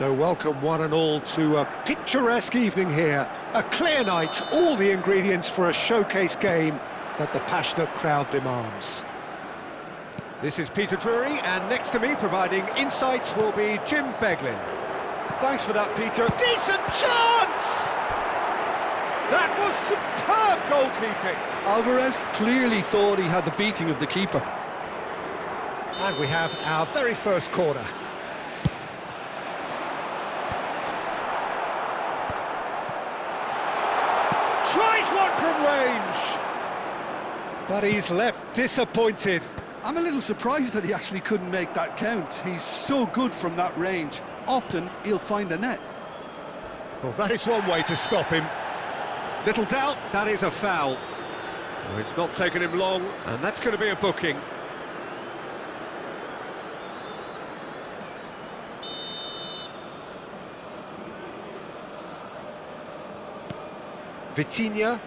So welcome one and all to a picturesque evening here. A clear night, all the ingredients for a showcase game that the passionate crowd demands. This is Peter Drury, and next to me providing insights will be Jim Beglin. Thanks for that, Peter. Decent chance! That was superb goalkeeping. Alvarez clearly thought he had the beating of the keeper. And we have our very first corner. Tries one from range, but he's left disappointed. I'm a little surprised that he actually couldn't make that count. He's so good from that range. Often he'll find a net. Well, that is one way to stop him. Little doubt, that is a foul. Well, it's not taken him long, and that's going to be a booking. Vitinha.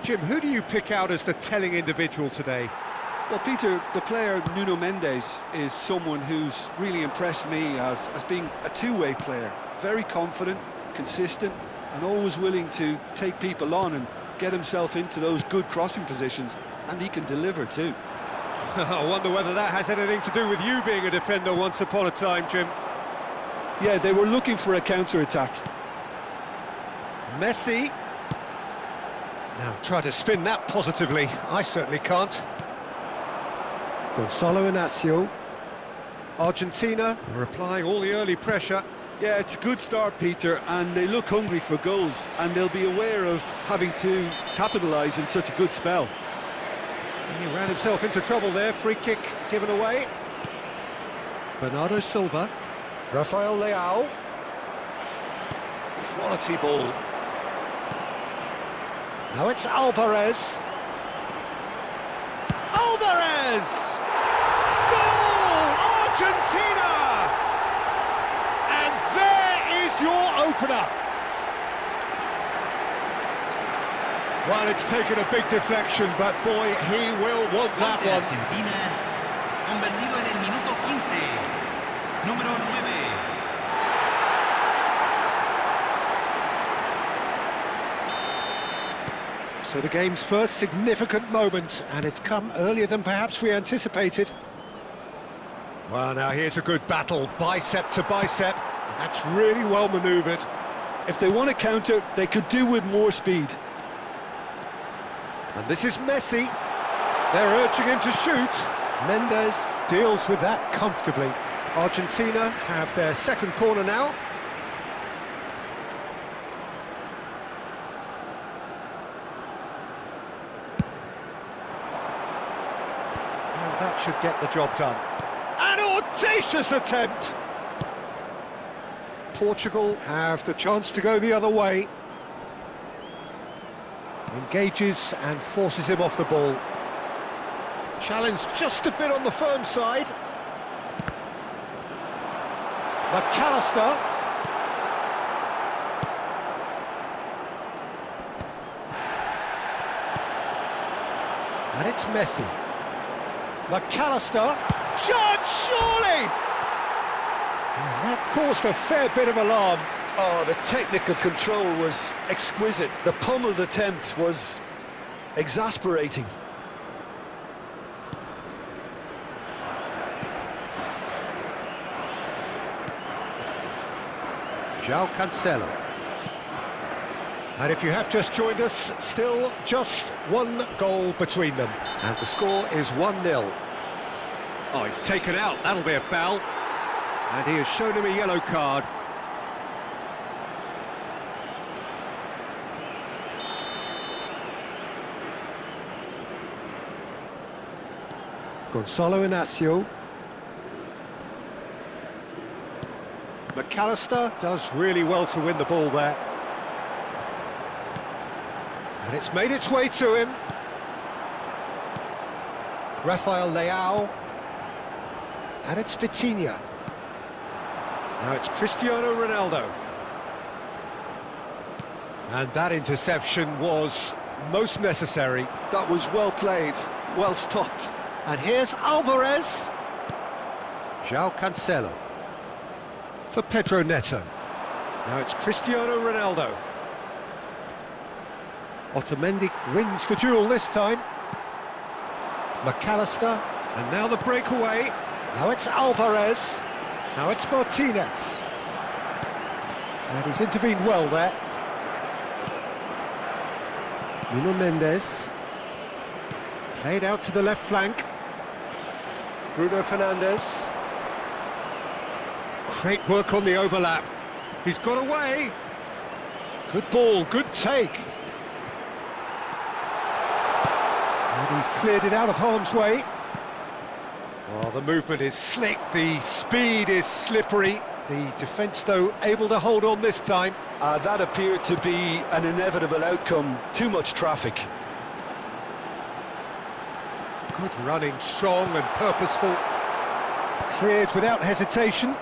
Jim, who do you pick out as the telling individual today? Well, Peter, the player Nuno Mendes is someone who's really impressed me as being a two-way player. Very confident, consistent, and always willing to take people on and get himself into those good crossing positions, and he can deliver too. I wonder whether that has anything to do with you being a defender once upon a time, Jim. Yeah, they were looking for a counter-attack. Messi. Now try to spin that positively. I certainly can't. Gonzalo Inacio. Argentina are applying all the early pressure. Yeah, it's a good start, Peter, and they look hungry for goals, and they'll be aware of having to capitalise in such a good spell. He ran himself into trouble there. Free kick given away. Bernardo Silva. Rafael Leao. Quality ball. Now it's Alvarez. Alvarez! Goal! Argentina! And there is your opener. Well, it's taken a big deflection, but boy, he will want that one. Argentina, convertido en el minuto 15, número 9. So the game's first significant moment, and it's come earlier than perhaps we anticipated. Well, now here's a good battle, bicep to bicep. That's really well manoeuvred. If they want to counter, they could do with more speed. And this is Messi. They're urging him to shoot. Mendes deals with that comfortably. Argentina have their second corner now. That should get the job done. An audacious attempt! Portugal have the chance to go the other way. Engages and forces him off the ball. Challenge just a bit on the firm side. McAllister. And it's Messi. McAllister, chance surely! And that caused a fair bit of alarm. Oh, the technical control was exquisite. The pummeled attempt was exasperating. João Cancelo. And if you have just joined us, still just one goal between them. And the score is 1-0. Oh, he's taken out, that'll be a foul. And he has shown him a yellow card. Gonzalo Inacio. McAllister does really well to win the ball there. And it's made its way to him. Rafael Leao. And it's Vitinha. Now it's Cristiano Ronaldo. And that interception was most necessary. That was well played, well stopped. And here's Alvarez. João Cancelo. for Pedro Neto. Now it's Cristiano Ronaldo. Otamendi wins the duel this time. McAllister, and now the breakaway. Now it's Alvarez. Now it's Martinez. And he's intervened well there. Nuno Mendes. Played out to the left flank. Bruno Fernandes. Great work on the overlap. He's got away. Good ball, good take. And he's cleared it out of harm's way. Well, the movement is slick, the speed is slippery. The defence, though, able to hold on this time. That appeared to be an inevitable outcome. Too much traffic. Good running, strong and purposeful. Cleared without hesitation.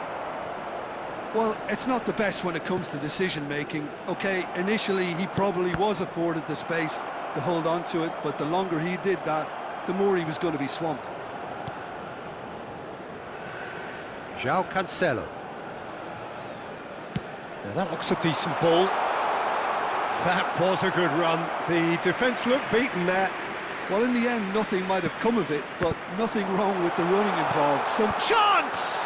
Well, it's not the best when it comes to decision-making. OK, initially he probably was afforded the space to hold on to it, but the longer he did that, the more he was going to be swamped. João Cancelo. Now that looks a decent ball. That was a good run. The defence looked beaten there. Well, in the end, nothing might have come of it, but nothing wrong with the running involved. Some chance!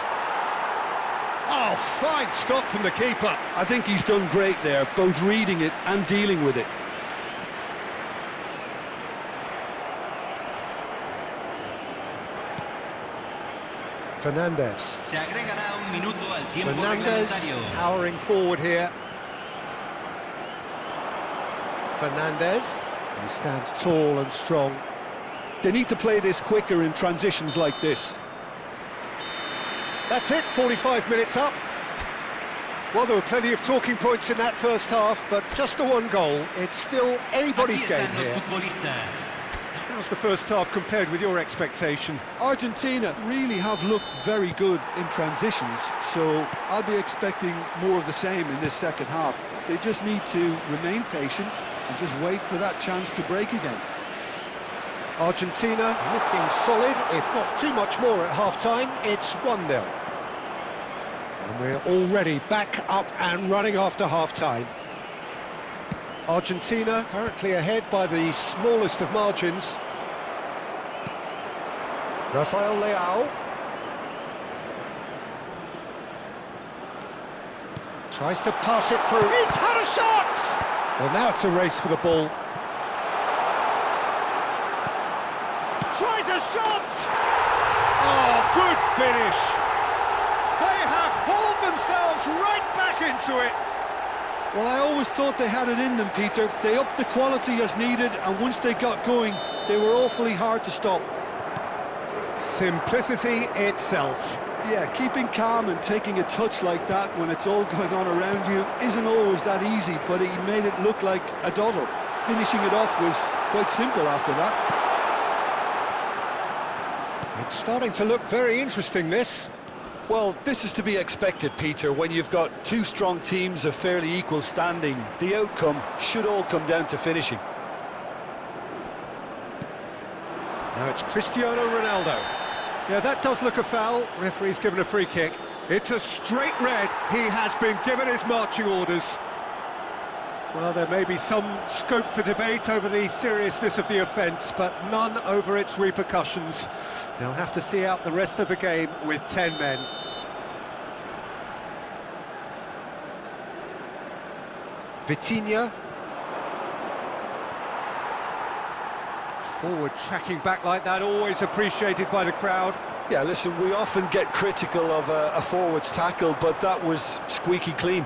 Oh, fine stop from the keeper. I think he's done great there, both reading it and dealing with it. Fernandes. Se agregará un minuto al tiempo Fernandes reglamentario. powering forward here. Fernandes. He stands tall and strong. They need to play this quicker in transitions like this. That's it, 45 minutes up. Well, there were plenty of talking points in that first half, but just the one goal. It's still anybody's Aquí game están los here. futbolistas. How's the first half compared with your expectation? Argentina really have looked very good in transitions, so I'll be expecting more of the same in this second half. They just need to remain patient and just wait for that chance to break again. Argentina looking solid, if not too much more at half-time. It's 1-0. And we're already back up and running after half-time. Argentina currently ahead by the smallest of margins. Rafael Leao. Tries to pass it through. He's had a shot! Well, now it's a race for the ball. Tries a shot! Oh, good finish! They have hauled themselves right back into it. Well, I always thought they had it in them, Peter. They upped the quality as needed, and once they got going, they were awfully hard to stop. Simplicity itself. Yeah, keeping calm and taking a touch like that when it's all going on around you isn't always that easy, but he made it look like a doddle. Finishing it off was quite simple after that. It's starting to look very interesting, this. Well, this is to be expected, Peter, when you've got two strong teams of fairly equal standing. The outcome should all come down to finishing. Now it's Cristiano Ronaldo. Yeah, that does look a foul. Referee's given a free kick. It's a straight red. He has been given his marching orders. Well, there may be some scope for debate over the seriousness of the offence, but none over its repercussions. They'll have to see out the rest of the game with 10 men. Vitinha. Forward tracking back like that, always appreciated by the crowd. Yeah, listen, we often get critical of a forward's tackle, but that was squeaky clean.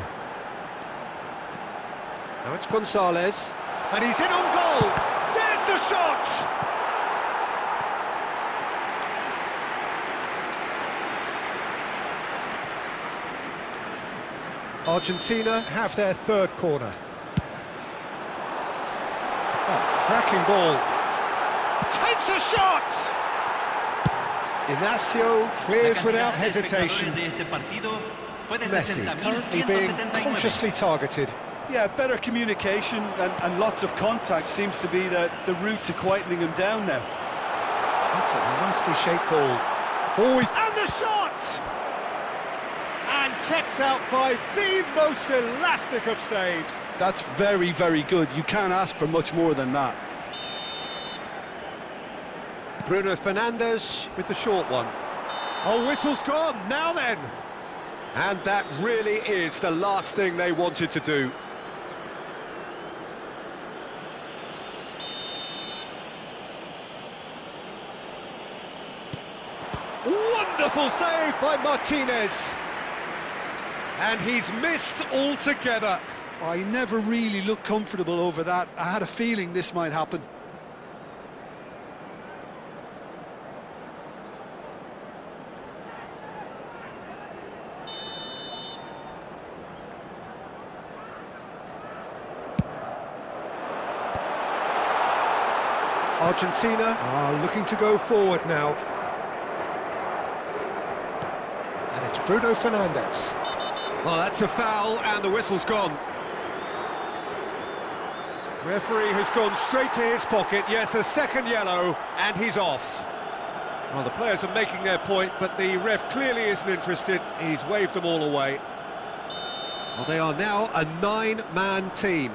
Now it's Gonzalez, and he's in on goal! There's the shot! Argentina have their third corner. Oh, cracking ball. Takes a shot! Ignacio clears without hesitation. Messi currently being consciously targeted. Yeah, better communication and lots of contact seems to be the route to quietening him down now. That's a nicely shaped ball. Always, and the shot! And kept out by the most elastic of saves. That's very, very good. You can't ask for much more than that. Bruno Fernandes with the short one. Oh, whistle's gone, now then! And that really is the last thing they wanted to do. Wonderful save by Martinez. And he's missed altogether. I never really looked comfortable over that. I had a feeling this might happen. Argentina are looking to go forward now. And it's Bruno Fernandes. Well, that's a foul, and the whistle's gone. Referee has gone straight to his pocket. Yes, a second yellow, and he's off. Well, the players are making their point, but the ref clearly isn't interested. He's waved them all away. Well, they are now a 9-man team.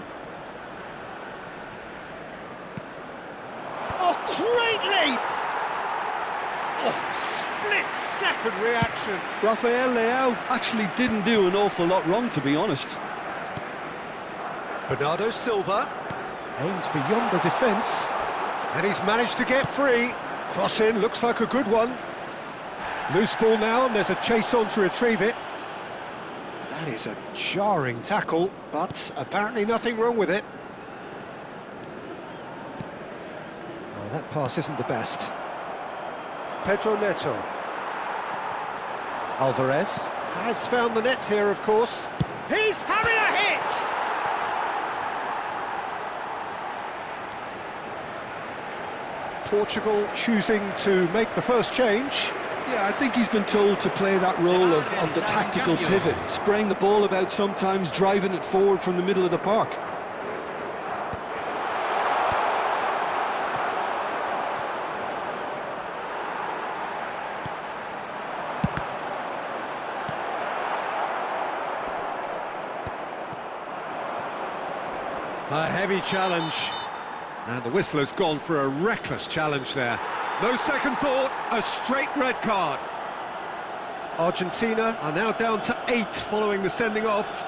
Oh, great leap! Oh, split-second reaction. Rafael Leao actually didn't do an awful lot wrong, to be honest. Bernardo Silva aims beyond the defence, and he's managed to get free. Cross in, looks like a good one. Loose ball now, and there's a chase on to retrieve it. That is a jarring tackle, but apparently nothing wrong with it. Oh, that pass isn't the best. Pedro Neto. Alvarez has found the net here, of course. He's having a hit! Portugal choosing to make the first change. Yeah, I think he's been told to play that role of the tactical pivot, spraying the ball about sometimes, driving it forward from the middle of the park. A heavy challenge. And the whistle has gone for a reckless challenge there. No second thought, a straight red card. Argentina are now down to 8 following the sending off.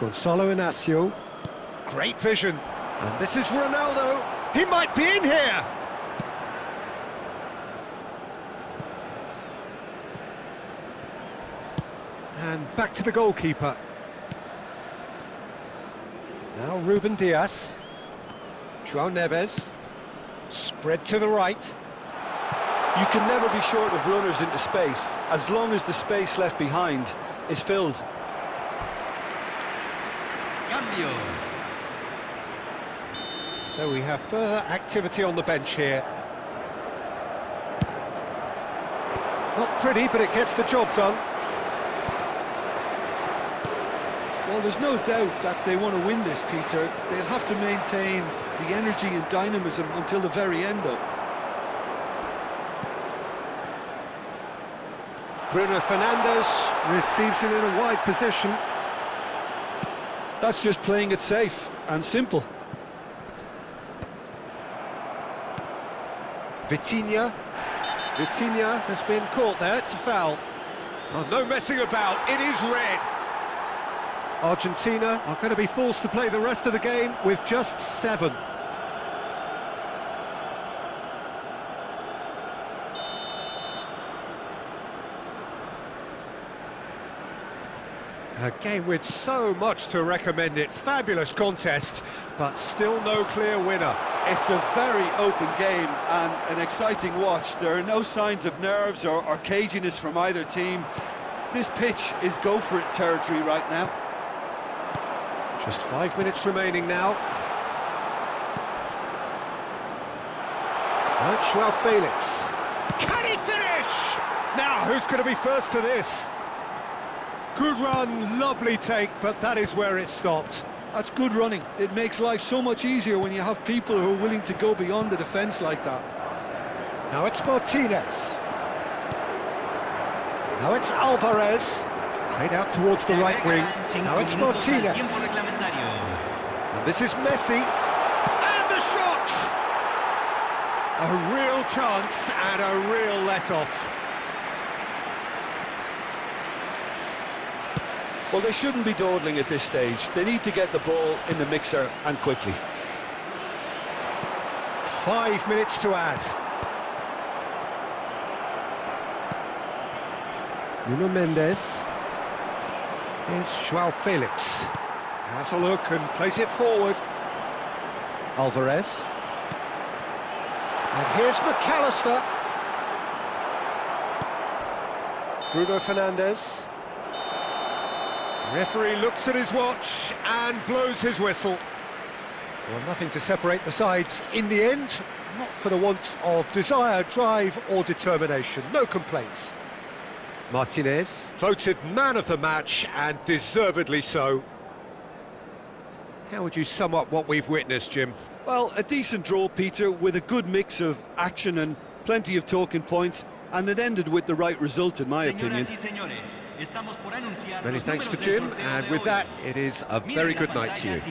Gonzalo Inacio. Great vision. And this is Ronaldo. He might be in here. And back to the goalkeeper. Now Ruben Diaz. João Neves. Spread to the right. You can never be short of runners into space, as long as the space left behind is filled. Cambio. So we have further activity on the bench here. Not pretty, but it gets the job done. Well, there's no doubt that they want to win this, Peter. They'll have to maintain the energy and dynamism until the very end, though. Bruno Fernandes receives it in a wide position. That's just playing it safe and simple. Vitinha has been caught there, it's a foul. Oh, no messing about, it is red. Argentina are going to be forced to play the rest of the game with just 7. A game with so much to recommend it. Fabulous contest, but still no clear winner. It's a very open game and an exciting watch. There are no signs of nerves or caginess from either team. This pitch is go-for-it territory right now. Just 5 minutes remaining now. João Felix. Can he finish? Now, who's going to be first to this? Good run, lovely take, but that is where it stopped. That's good running. It makes life so much easier when you have people who are willing to go beyond the defence like that. Now it's Martinez. Now it's Alvarez. Played out towards the right wing. Now it's Martinez. And this is Messi. And the shot! A real chance and a real let-off. Well, they shouldn't be dawdling at this stage. They need to get the ball in the mixer and quickly. 5 minutes to add. Nuno Mendes. Here's João Felix. Has a look and plays it forward. Alvarez. And here's McAllister. Bruno Fernandes. Referee looks at his watch and blows his whistle. Well, nothing to separate the sides in the end, not for the want of desire, drive or determination. No complaints. Martinez, voted man of the match and deservedly so. How would you sum up what we've witnessed, Jim? Well, a decent draw, Peter, with a good mix of action and plenty of talking points, and it ended with the right result, in my opinion. Many thanks to Jim, and with that, it is a very good night to you.